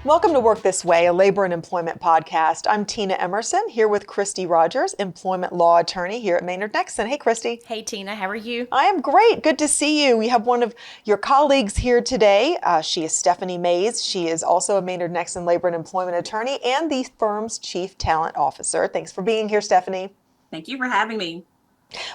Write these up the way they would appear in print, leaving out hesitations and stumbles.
Welcome to Work This Way, a labor and employment podcast. I'm Tina Emerson, here with Christy Rogers, employment law attorney here at Maynard Nexsen. Hey, Christy. Hey, Tina. How are you? I am great. Good to see you. We have one of your colleagues here today. She is Stephanie Mays. She is also a Maynard Nexsen labor and employment attorney and the firm's chief talent officer. Thanks for being here, Stephanie. Thank you for having me.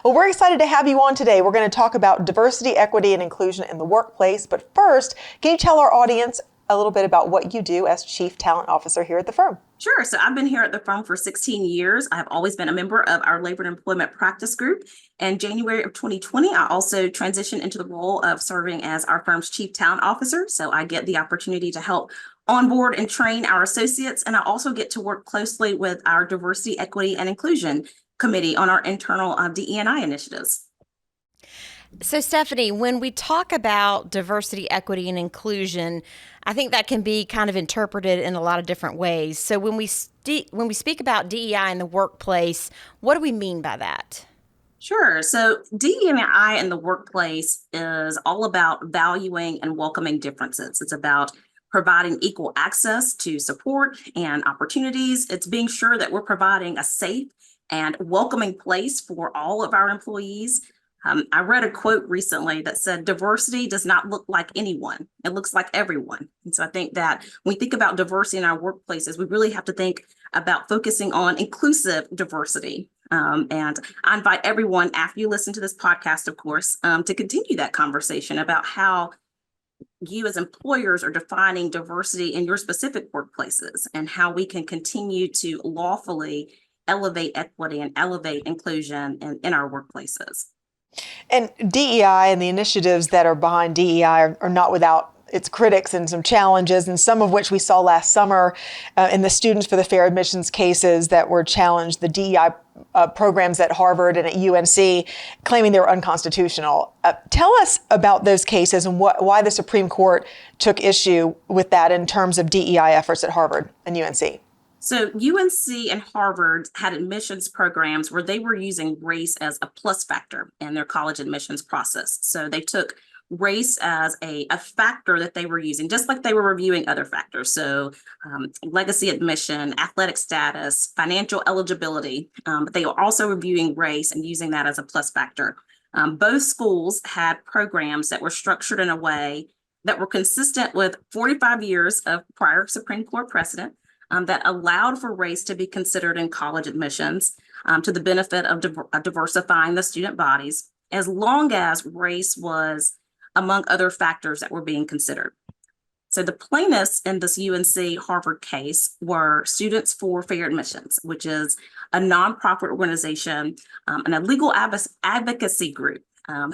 Well, we're excited to have you on today. We're going to talk about diversity, equity, and inclusion in the workplace. But first, can you tell our audience a little bit about what you do as Chief Talent Officer here at the firm? Sure. So I've been here at the firm for 16 years. I have always been a member of our labor and employment practice group. In January of 2020, I also transitioned into the role of serving as our firm's Chief Talent Officer. So I get the opportunity to help onboard and train our associates. And I also get to work closely with our Diversity, Equity, and Inclusion Committee on our internal DE&I initiatives. So, Stephanie, when we talk about diversity, equity, and inclusion, I think that can be kind of interpreted in a lot of different ways. So when we speak about DEI in the workplace, what do we mean by that? Sure. So DE&I in the workplace is all about valuing and welcoming differences. It's about providing equal access to support and opportunities. It's being sure that we're providing a safe and welcoming place for all of our employees. I read a quote recently that said, diversity does not look like anyone. It looks like everyone. And so I think that when we think about diversity in our workplaces, we really have to think about focusing on inclusive diversity. And I invite everyone, after you listen to this podcast, of course, to continue that conversation about how you as employers are defining diversity in your specific workplaces and how we can continue to lawfully elevate equity and elevate inclusion in our workplaces. And DEI and the initiatives that are behind DEI are not without its critics and some challenges, and some of which we saw last summer in the Students for the Fair Admissions cases that were challenged, the DEI programs at Harvard and at UNC, claiming they were unconstitutional. Tell us about those cases and why the Supreme Court took issue with that in terms of DEI efforts at Harvard and UNC. So UNC and Harvard had admissions programs where they were using race as a plus factor in their college admissions process. So they took race as a factor that they were using, just like they were reviewing other factors. So legacy admission, athletic status, financial eligibility, but they were also reviewing race and using that as a plus factor. Both schools had programs that were structured in a way that were consistent with 45 years of prior Supreme Court precedent. That allowed for race to be considered in college admissions to the benefit of diversifying the student bodies, as long as race was among other factors that were being considered. So the plaintiffs in this UNC Harvard case were Students for Fair Admissions, which is a nonprofit organization and a legal advocacy group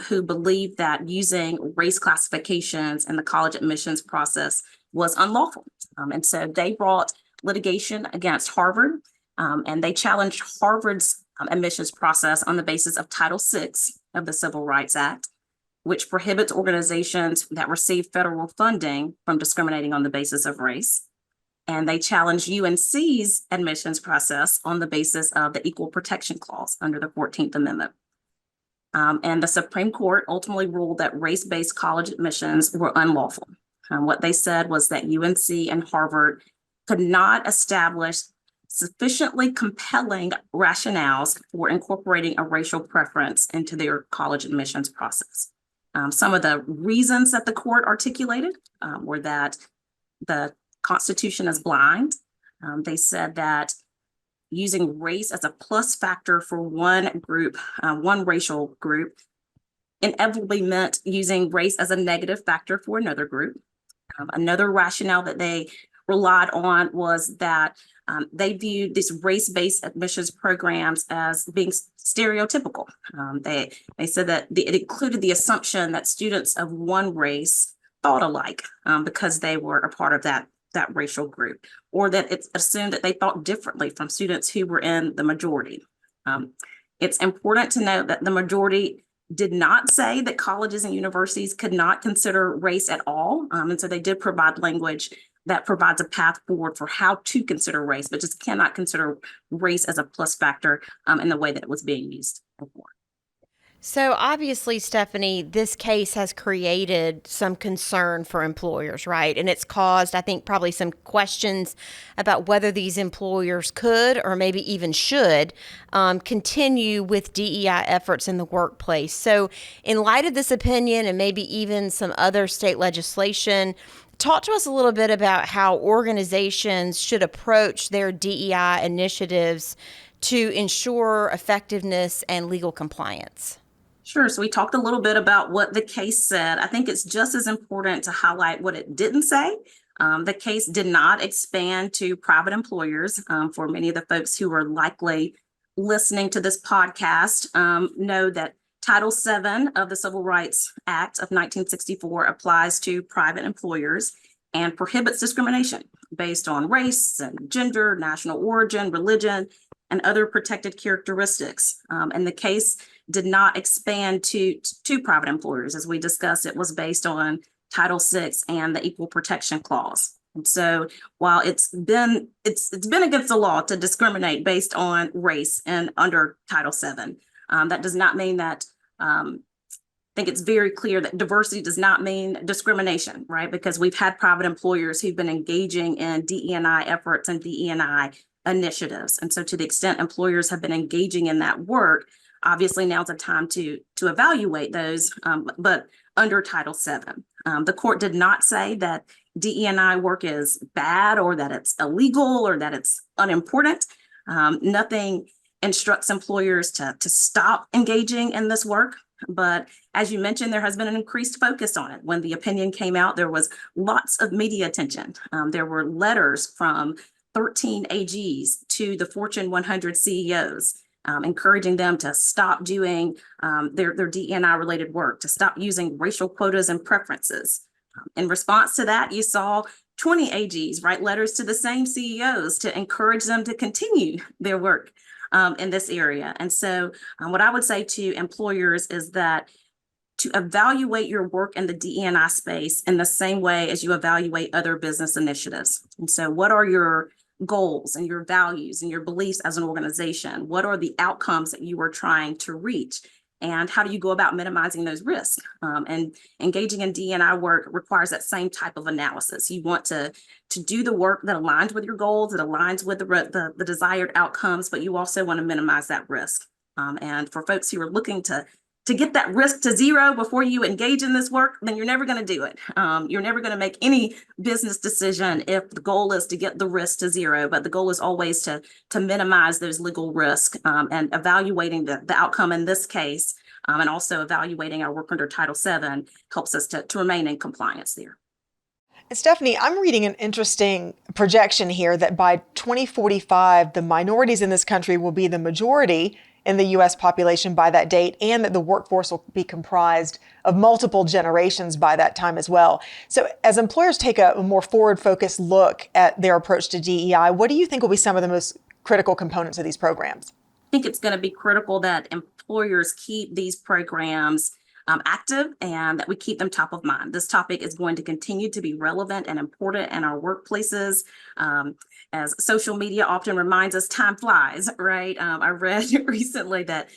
who believed that using race classifications in the college admissions process was unlawful. And so they brought litigation against Harvard, and they challenged Harvard's admissions process on the basis of Title VI of the Civil Rights Act, which prohibits organizations that receive federal funding from discriminating on the basis of race. And they challenged UNC's admissions process on the basis of the Equal Protection Clause under the 14th Amendment. And the Supreme Court ultimately ruled that race-based college admissions were unlawful. What they said was that UNC and Harvard could not establish sufficiently compelling rationales for incorporating a racial preference into their college admissions process. Some of the reasons that the court articulated were that the Constitution is blind. They said that using race as a plus factor for one group, one racial group, inevitably meant using race as a negative factor for another group. Another rationale that they relied on was that they viewed these race-based admissions programs as being stereotypical. They said that it included the assumption that students of one race thought alike because they were a part of that racial group, or that it's assumed that they thought differently from students who were in the majority. It's important to note that the majority did not say that colleges and universities could not consider race at all. And so they did provide language that provides a path forward for how to consider race, but just cannot consider race as a plus factor in the way that it was being used before. So obviously, Stephanie, this case has created some concern for employers, right? And it's caused, I think, probably some questions about whether these employers could or maybe even should continue with DEI efforts in the workplace. So, in light of this opinion and maybe even some other state legislation, talk to us a little bit about how organizations should approach their DEI initiatives to ensure effectiveness and legal compliance. Sure. So we talked a little bit about what the case said. I think it's just as important to highlight what it didn't say. The case did not expand to private employers. For many of the folks who are likely listening to this podcast, know that Title VII of the Civil Rights Act of 1964 applies to private employers and prohibits discrimination based on race and gender, national origin, religion, and other protected characteristics. And the case did not expand to private employers. As we discussed, it was based on Title VI and the Equal Protection Clause. And so while it's been against the law to discriminate based on race and under Title VII, that does not mean that I think it's very clear that diversity does not mean discrimination, right? Because we've had private employers who've been engaging in DE&I efforts and DE&I initiatives. And so to the extent employers have been engaging in that work, obviously now's the time to evaluate those, but under Title VII. The court did not say that DE&I work is bad or that it's illegal or that it's unimportant. Nothing instructs employers to stop engaging in this work. But as you mentioned, there has been an increased focus on it. When the opinion came out, there was lots of media attention. There were letters from 13 AGs to the Fortune 100 CEOs, encouraging them to stop doing their DE&I related work, to stop using racial quotas and preferences. In response to that, you saw 20 AGs write letters to the same CEOs to encourage them to continue their work in this area. And so what I would say to employers is that to evaluate your work in the DE&I space in the same way as you evaluate other business initiatives. And so what are your goals and your values and your beliefs as an organization? What are the outcomes that you are trying to reach? And how do you go about minimizing those risks? And engaging in DE&I work requires that same type of analysis. You want to do the work that aligns with your goals, that aligns with the desired outcomes, but you also want to minimize that risk. And for folks who are looking to get that risk to zero before you engage in this work, then you're never going to do it. You're never going to make any business decision if the goal is to get the risk to zero, but the goal is always to minimize those legal risks, and evaluating the outcome in this case, and also evaluating our work under Title VII helps us to remain in compliance there. Stephanie, I'm reading an interesting projection here that by 2045, the minorities in this country will be the majority in the U.S. population by that date, and that the workforce will be comprised of multiple generations by that time as well. So as employers take a more forward-focused look at their approach to DEI, what do you think will be some of the most critical components of these programs? I think it's going to be critical that employers keep these programs active and that we keep them top of mind. This topic is going to continue to be relevant and important in our workplaces. As social media often reminds us, time flies, right? I read recently that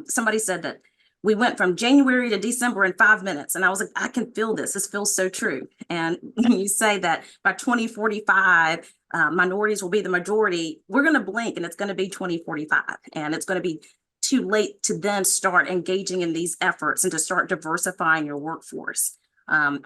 somebody said that we went from January to December in 5 minutes. And I was like, I can feel this. This feels so true. And when you say that by 2045, minorities will be the majority, we're going to blink and it's going to be 2045. And it's going to be too late to then start engaging in these efforts and to start diversifying your workforce. I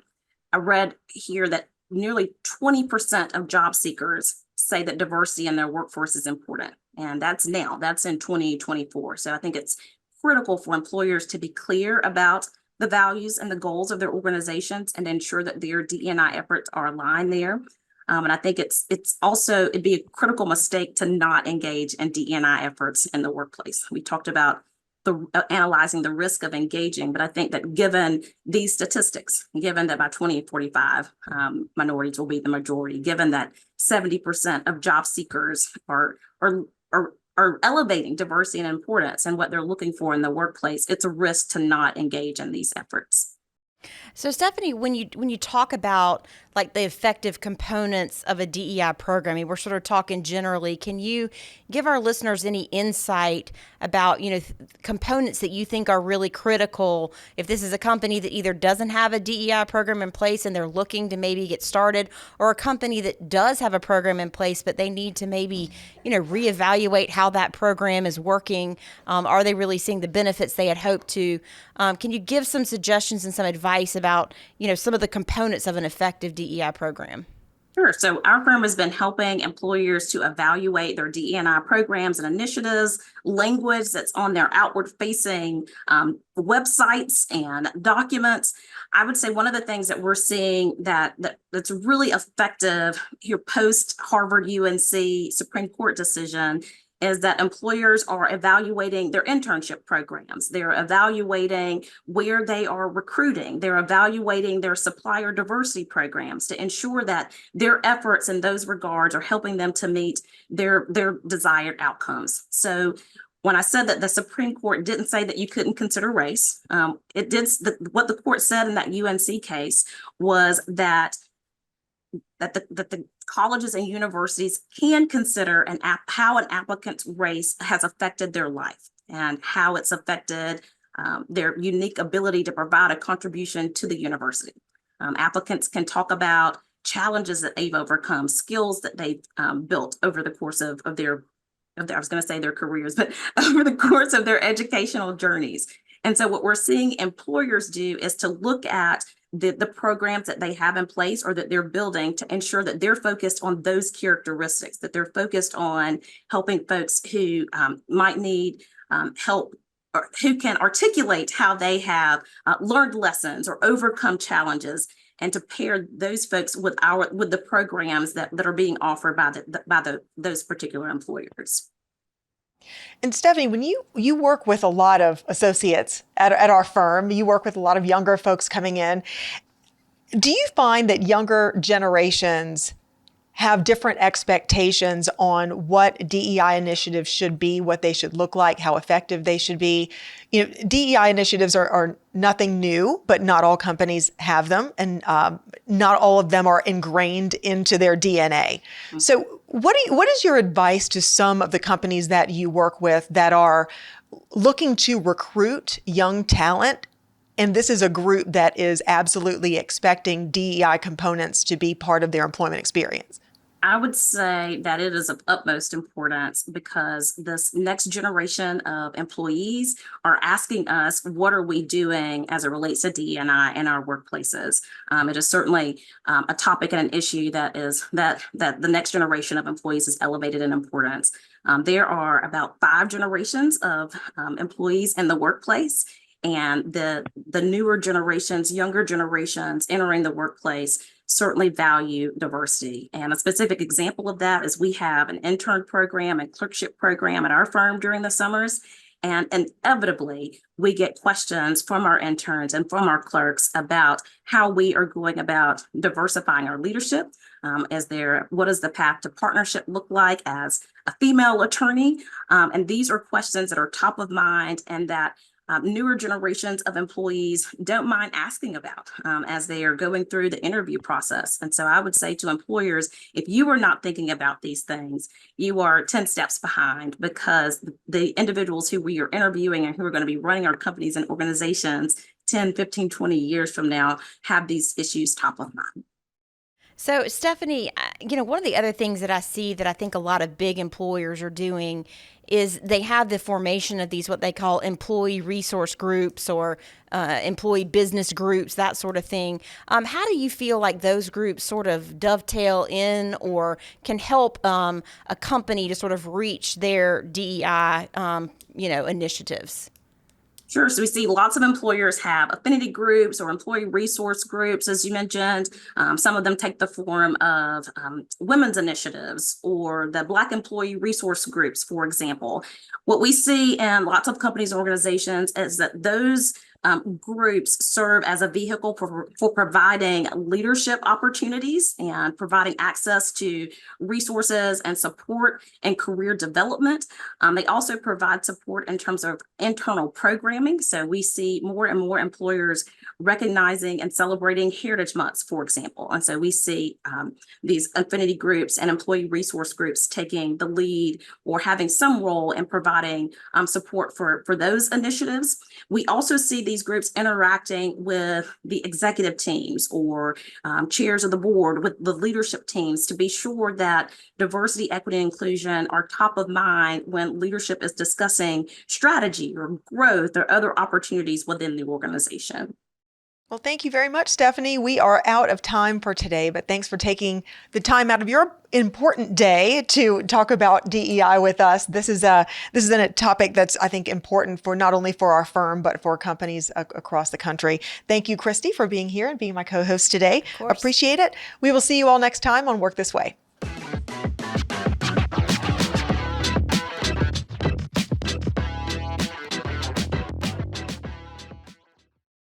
read here that nearly 20% of job seekers say that diversity in their workforce is important. And that's in 2024. So I think it's critical for employers to be clear about the values and the goals of their organizations and ensure that their DE&I efforts are aligned there. And I think it'd be a critical mistake to not engage in DE&I efforts in the workplace. We talked about analyzing the risk of engaging, but I think that given these statistics, given that by 2045, minorities will be the majority, given that 70% of job seekers are elevating diversity and importance and what they're looking for in the workplace, it's a risk to not engage in these efforts. So Stephanie, when you talk about like the effective components of a DEI program, I mean, we're sort of talking generally. Can you give our listeners any insight about components that you think are really critical if this is a company that either doesn't have a DEI program in place and they're looking to maybe get started, or a company that does have a program in place but they need to maybe reevaluate how that program is working? Are they really seeing the benefits they had hoped to? Can you give some suggestions and some advice about some of the components of an effective DEI program? Sure. So our firm has been helping employers to evaluate their DE&I programs and initiatives, language that's on their outward-facing websites and documents. I would say one of the things that we're seeing that's really effective here post Harvard UNC Supreme Court decision is that employers are evaluating their internship programs. They're evaluating where they are recruiting. They're evaluating their supplier diversity programs to ensure that their efforts in those regards are helping them to meet their desired outcomes. So when I said that the Supreme Court didn't say that you couldn't consider race, it did. What the court said in that UNC case was that the colleges and universities can consider how an applicant's race has affected their life and how it's affected their unique ability to provide a contribution to the university. Applicants can talk about challenges that they've overcome, skills that they've built over the course of their careers, but over the course of their educational journeys. And so what we're seeing employers do is to look at the programs that they have in place or that they're building to ensure that they're focused on those characteristics, that they're focused on helping folks who might need help or who can articulate how they have learned lessons or overcome challenges, and to pair those folks with the programs that are being offered by those particular employers. And Stephanie, when you work with a lot of associates at our firm, you work with a lot of younger folks coming in. Do you find that younger generations have different expectations on what DEI initiatives should be, what they should look like, how effective they should be? DEI initiatives are nothing new, but not all companies have them, and not all of them are ingrained into their DNA. Mm-hmm. So what is your advice to some of the companies that you work with that are looking to recruit young talent? And this is a group that is absolutely expecting DEI components to be part of their employment experience. I would say that it is of utmost importance because this next generation of employees are asking us, what are we doing as it relates to DE&I in our workplaces? It is certainly a topic and an issue that the next generation of employees is elevated in importance. There are about 5 generations of employees in the workplace, and the newer generations, younger generations entering the workplace certainly value diversity. And a specific example of that is we have an intern program and clerkship program at our firm during the summers. And inevitably, we get questions from our interns and from our clerks about how we are going about diversifying our leadership. What does the path to partnership look like as a female attorney? And these are questions that are top of mind and that newer generations of employees don't mind asking about as they are going through the interview process. And so I would say to employers, if you are not thinking about these things, you are 10 steps behind, because the individuals who we are interviewing and who are going to be running our companies and organizations 10, 15, 20 years from now have these issues top of mind. So, Stephanie, one of the other things that I see that I think a lot of big employers are doing is they have the formation of these, what they call employee resource groups or employee business groups, that sort of thing. How do you feel like those groups sort of dovetail in or can help a company to sort of reach their DEI, initiatives? Sure. So we see lots of employers have affinity groups or employee resource groups, as you mentioned. Some of them take the form of women's initiatives or the Black employee resource groups, for example. What we see in lots of companies and organizations is that those groups serve as a vehicle for providing leadership opportunities and providing access to resources and support and career development. They also provide support in terms of internal programming. So we see more and more employers recognizing and celebrating Heritage Months, for example. And so we see these affinity groups and employee resource groups taking the lead or having some role in providing support for those initiatives. We also see these groups interacting with the executive teams or chairs of the board, with the leadership teams, to be sure that diversity, equity, and inclusion are top of mind when leadership is discussing strategy or growth or other opportunities within the organization. Well, thank you very much, Stephanie. We are out of time for today, but thanks for taking the time out of your important day to talk about DEI with us. This is a topic that's, I think, important for not only for our firm, but for companies across the country. Thank you, Christy, for being here and being my co-host today. Appreciate it. We will see you all next time on Work This Way.